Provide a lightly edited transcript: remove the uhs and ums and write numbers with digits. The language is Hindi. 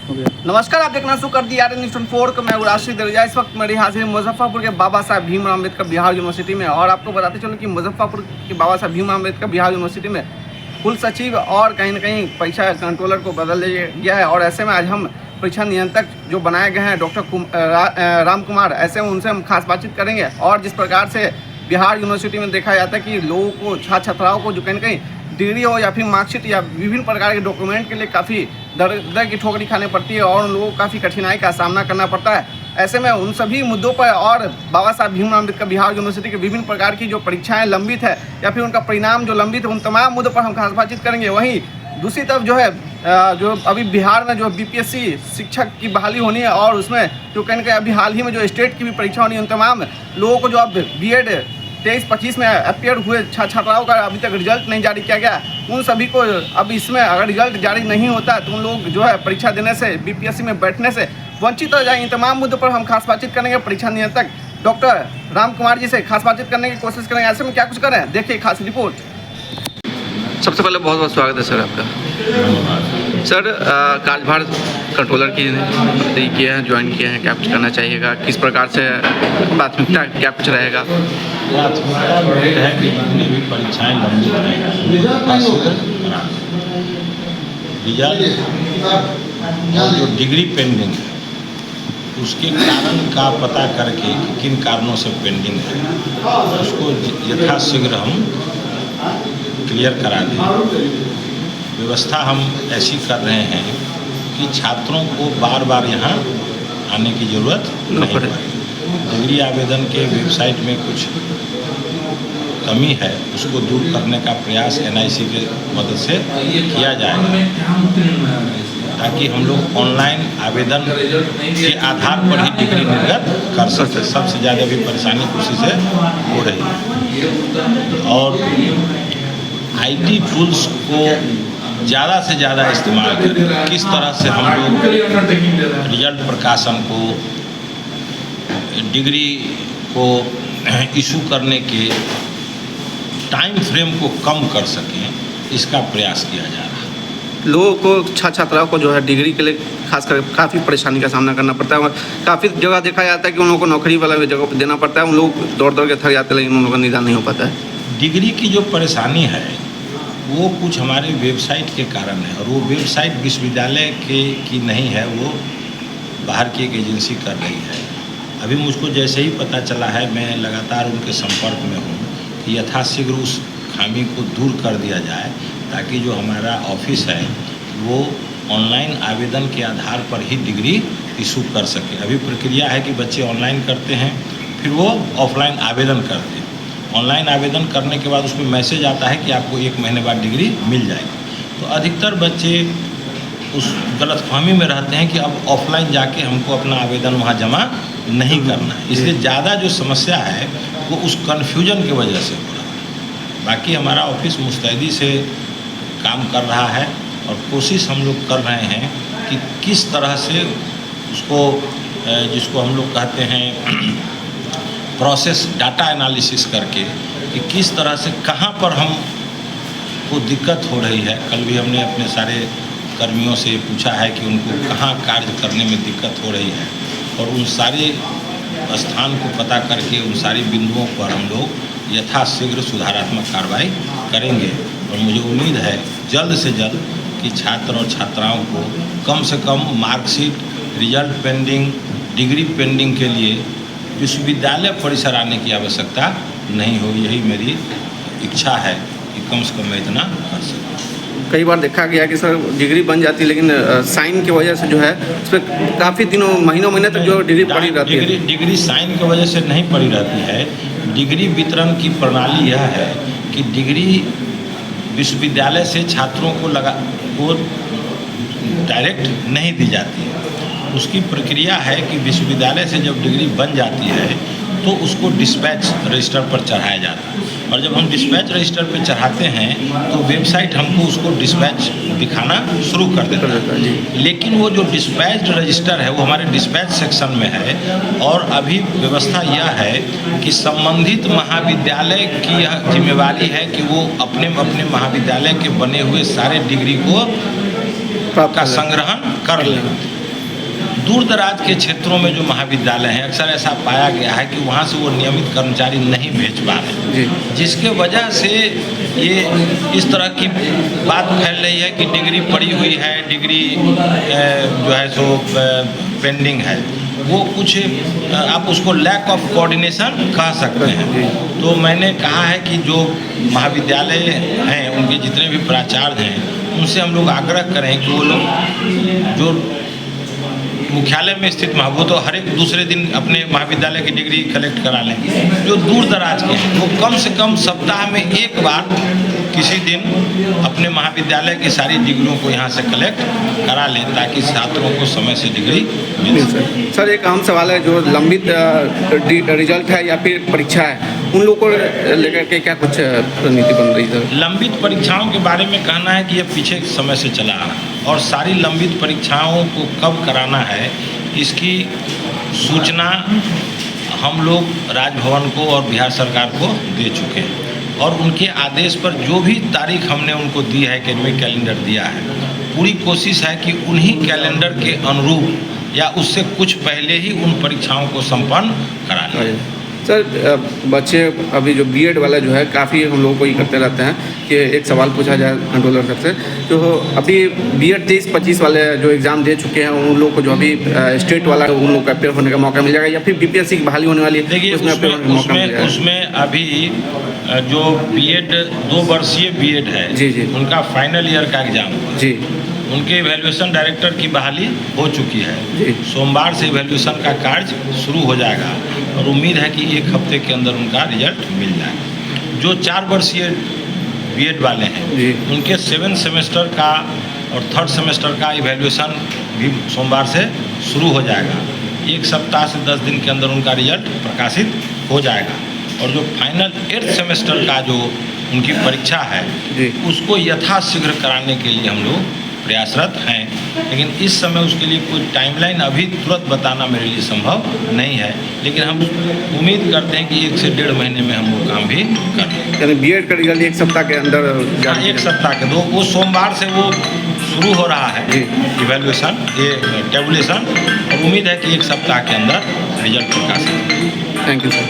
नमस्कार, आप देखना शुरू कर दिया न्यूज़ 24 को। मैं राशिद रजा। इस वक्त मेरी हाजिर मुजफ्फरपुर के बाबा साहब भीमराव अम्बेडकर बिहार यूनिवर्सिटी में। और आपको बताते चलो कि मुजफ्फरपुर के बाबा साहब भीमराव अम्बेडकर बिहार यूनिवर्सिटी में कुल सचिव और कहीं न कहीं परीक्षा कंट्रोलर को बदल दिया गया है। और ऐसे में आज हम परीक्षा नियंत्रक जो बनाए गए हैं डॉक्टर राम कुमार, ऐसे में उनसे हम खास बातचीत करेंगे। और जिस प्रकार से बिहार यूनिवर्सिटी में देखा जाता है कि लोगों को छात्र छात्राओं को जो कहीं न कहीं डिग्री हो या फिर मार्कशीट या विभिन्न प्रकार के डॉक्यूमेंट के लिए काफ़ी दर की ठोकरी खानी पड़ती है और उन लोगों को काफ़ी कठिनाई का सामना करना पड़ता है। ऐसे में उन सभी मुद्दों पर और बाबा साहब भीमराव अम्बेडकर बिहार यूनिवर्सिटी के विभिन्न प्रकार की जो परीक्षाएं लंबित है या फिर उनका परिणाम जो लंबित है, उन तमाम मुद्दों पर हम खास बातचीत करेंगे। वहीं दूसरी तरफ जो है जो अभी बिहार में जो बीपीएससी शिक्षक की बहाली होनी है और उसमें जो कहीं ना कहीं अभी हाल ही में जो स्टेट की भी परीक्षा होनी है, उन तमाम लोगों को जो अब बीएड 23-25 में अपियर हुए छात्राओं का अभी तक रिजल्ट नहीं जारी किया गया, उन सभी को अब इसमें अगर रिजल्ट जारी नहीं होता है तो उन लोग जो है परीक्षा देने से, बीपीएससी में बैठने से वंचित हो जाएंगे। इन तमाम मुद्दों पर हम खास बातचीत करेंगे। परीक्षा नियंत्रक डॉक्टर राम कुमार जी से खास बातचीत करने की कोशिश करेंगे। ऐसे में क्या कुछ करें, देखिए खास रिपोर्ट। सबसे पहले बहुत बहुत स्वागत है सर आपका। सर, कार्यभार कंट्रोलर की किए हैं, ज्वाइन किए हैं, क्या कुछ करना चाहिएगा, किस प्रकार से प्राथमिकता क्या कुछ रहेगा? प्राथमिकता ये है कि जितनी भी परीक्षाएं लंबित हैं रिजल्ट और जो डिग्री पेंडिंग है उसके कारण का पता करके कि किन कारणों से पेंडिंग है उसको यथाशीघ्र हम क्लियर करा दें। व्यवस्था हम ऐसी कर रहे हैं कि छात्रों को बार बार यहाँ आने की ज़रूरत नहीं पड़े। डिग्री आवेदन के वेबसाइट में कुछ कमी है, उसको दूर करने का प्रयास एनआईसी के मदद से किया जाएगा ताकि हम लोग ऑनलाइन आवेदन के आधार पर ही डिग्री निर्गत कर सकते। सबसे ज़्यादा भी परेशानी उसी से हो रही है। और आईटी टूल्स को ज़्यादा से ज़्यादा इस्तेमाल करें। किस तरह से हम लोग रिजल्ट प्रकाशन को, डिग्री को इशू करने के टाइम फ्रेम को कम कर सकें, इसका प्रयास किया जा रहा है। लोगों को छात्राओं को जो है डिग्री के लिए खासकर काफ़ी परेशानी का सामना करना पड़ता है। और काफ़ी जगह देखा जाता है कि उन लोगों को नौकरी वाला जगह पर देना पड़ता है, उन लोग दौड़ के थक जाते हैं, लेकिन उन लोगों का निदान नहीं हो पाता है। डिग्री की जो परेशानी है वो कुछ हमारे वेबसाइट के कारण है, और वो वेबसाइट विश्वविद्यालय की नहीं है, वो बाहर की एक एजेंसी कर रही है। अभी मुझको जैसे ही पता चला है, मैं लगातार उनके संपर्क में हूँ कि यथाशीघ्र उस खामी को दूर कर दिया जाए ताकि जो हमारा ऑफिस है वो ऑनलाइन आवेदन के आधार पर ही डिग्री इशू कर सके। अभी प्रक्रिया है कि बच्चे ऑनलाइन करते हैं, फिर वो ऑफलाइन आवेदन करते हैं। ऑनलाइन आवेदन करने के बाद उसमें मैसेज आता है कि आपको 1 महीने बाद डिग्री मिल जाएगी। तो अधिकतर बच्चे उस गलतफहमी में रहते हैं कि अब ऑफलाइन जाके हमको अपना आवेदन वहाँ जमा नहीं करना है। इसलिए ज़्यादा जो समस्या है वो उस कन्फ्यूजन की वजह से हो रहा है। बाकी हमारा ऑफिस मुस्तैदी से काम कर रहा है और कोशिश हम लोग कर रहे हैं कि किस तरह से उसको, जिसको हम लोग कहते हैं प्रोसेस डाटा एनालिसिस करके, कि किस तरह से कहाँ पर हमको दिक्कत हो रही है। कल भी हमने अपने सारे कर्मियों से पूछा है कि उनको कहाँ कार्य करने में दिक्कत हो रही है, और उन सारे स्थान को पता करके उन सारी बिंदुओं पर हम लोग यथाशीघ्र सुधारात्मक कार्रवाई करेंगे। और मुझे उम्मीद है जल्द से जल्द कि छात्र और छात्राओं को कम से कम marksheet, result pending, degree pending के लिए विश्वविद्यालय परिसर आने की आवश्यकता नहीं हो। यही मेरी इच्छा है कि कम से कम मैं इतना कर सकूँ। कई बार देखा गया कि सर डिग्री बन जाती है, लेकिन साइन की वजह से जो है उस पर काफ़ी दिनों महीने तक जो डिग्री पड़ी रहती है। डिग्री साइन की वजह से नहीं पड़ी रहती है। डिग्री वितरण की प्रणाली यह है कि डिग्री विश्वविद्यालय से छात्रों को डायरेक्ट नहीं दी जाती है। उसकी प्रक्रिया है कि विश्वविद्यालय से जब डिग्री बन जाती है तो उसको डिस्पैच रजिस्टर पर चढ़ाया जाता है, और जब हम डिस्पैच रजिस्टर पर चढ़ाते हैं तो वेबसाइट हमको उसको डिस्पैच दिखाना शुरू कर देता है। लेकिन वो जो डिस्पैच रजिस्टर है वो हमारे डिस्पैच सेक्शन में है, और अभी व्यवस्था यह है कि संबंधित महाविद्यालय की यह जिम्मेवारी है कि वो अपने महाविद्यालय के बने हुए सारे डिग्री को का संग्रहण कर लें। दूर दराज के क्षेत्रों में जो महाविद्यालय हैं अक्सर ऐसा पाया गया है कि वहाँ से वो नियमित कर्मचारी नहीं भेज पा रहे, जिसके वजह से ये इस तरह की बात फैल रही है कि डिग्री पड़ी हुई है, डिग्री जो है सो पेंडिंग है। वो कुछ आप उसको लैक ऑफ कोऑर्डिनेशन कह सकते हैं। तो मैंने कहा है कि जो महाविद्यालय हैं उनके जितने भी प्राचार्य हैं उनसे हम लोग आग्रह करें कि वो लोग जो मुख्यालय में स्थित वो तो हर एक दूसरे दिन अपने महाविद्यालय की डिग्री कलेक्ट करा लें। जो दूर दराज के हैं वो कम से कम सप्ताह में एक बार किसी दिन अपने महाविद्यालय की सारी डिग्रियों को यहाँ से कलेक्ट करा लें ताकि छात्रों को समय से डिग्री मिल सके। सर एक अहम सवाल है, जो लंबित रिजल्ट है या फिर परीक्षा है उन लोगों को लेकर के क्या कुछ रणनीति बन रही है? लंबित परीक्षाओं के बारे में कहना है कि ये पीछे समय से चला आ रहा है और सारी लंबित परीक्षाओं को कब कराना है इसकी सूचना हम लोग राजभवन को और बिहार सरकार को दे चुके हैं और उनके आदेश पर जो भी तारीख हमने उनको दी है, एकेडमिक कैलेंडर दिया है, पूरी कोशिश है कि उन्हीं कैलेंडर के अनुरूप या उससे कुछ पहले ही उन परीक्षाओं को संपन्न करा लें। सर बच्चे अभी जो बीएड वाला जो है काफ़ी हम लोगों को ये करते रहते हैं कि एक सवाल पूछा जाए कंट्रोलर साहब से, तो अभी बीएड 23-25 वाले जो एग्ज़ाम दे चुके हैं उन लोगों को जो अभी स्टेट वाला उन लोगों का अपेयर होने का मौका मिल जाएगा या फिर बीपीएससी की बहाली होने वाली है? देखिए उसमें अभी जो बीएड 2 वर्षीय बीएड है जी उनका फाइनल ईयर का एग्ज़ाम जी उनके इवैल्यूएशन डायरेक्टर की बहाली हो चुकी है। सोमवार से इवैल्यूएशन का कार्य शुरू हो जाएगा और उम्मीद है कि 1 हफ्ते के अंदर उनका रिजल्ट मिल जाएगा। जो 4 वर्षीय बीएड वाले हैं उनके 7 सेमेस्टर का और 3rd सेमेस्टर का इवैल्यूएशन भी सोमवार से शुरू हो जाएगा। 1 सप्ताह से 10 दिन के अंदर उनका रिजल्ट प्रकाशित हो जाएगा और जो फाइनल 8th सेमेस्टर का जो उनकी परीक्षा है उसको यथाशीघ्र कराने के लिए हम लोग प्रयासरत हैं, लेकिन इस समय उसके लिए कोई टाइमलाइन अभी तुरंत बताना मेरे लिए संभव नहीं है, लेकिन हम उम्मीद करते हैं कि 1 से 1.5 महीने में हम वो काम भी कर लेंगे। यानी बीएड का रिजल्ट 1 सप्ताह के अंदर? 1 सप्ताह के वो सोमवार से वो शुरू हो रहा है इवैल्यूएशन, ये टेबुलेशन, और उम्मीद है कि 1 सप्ताह के अंदर रिजल्ट प्रकाशित। Thank you sir.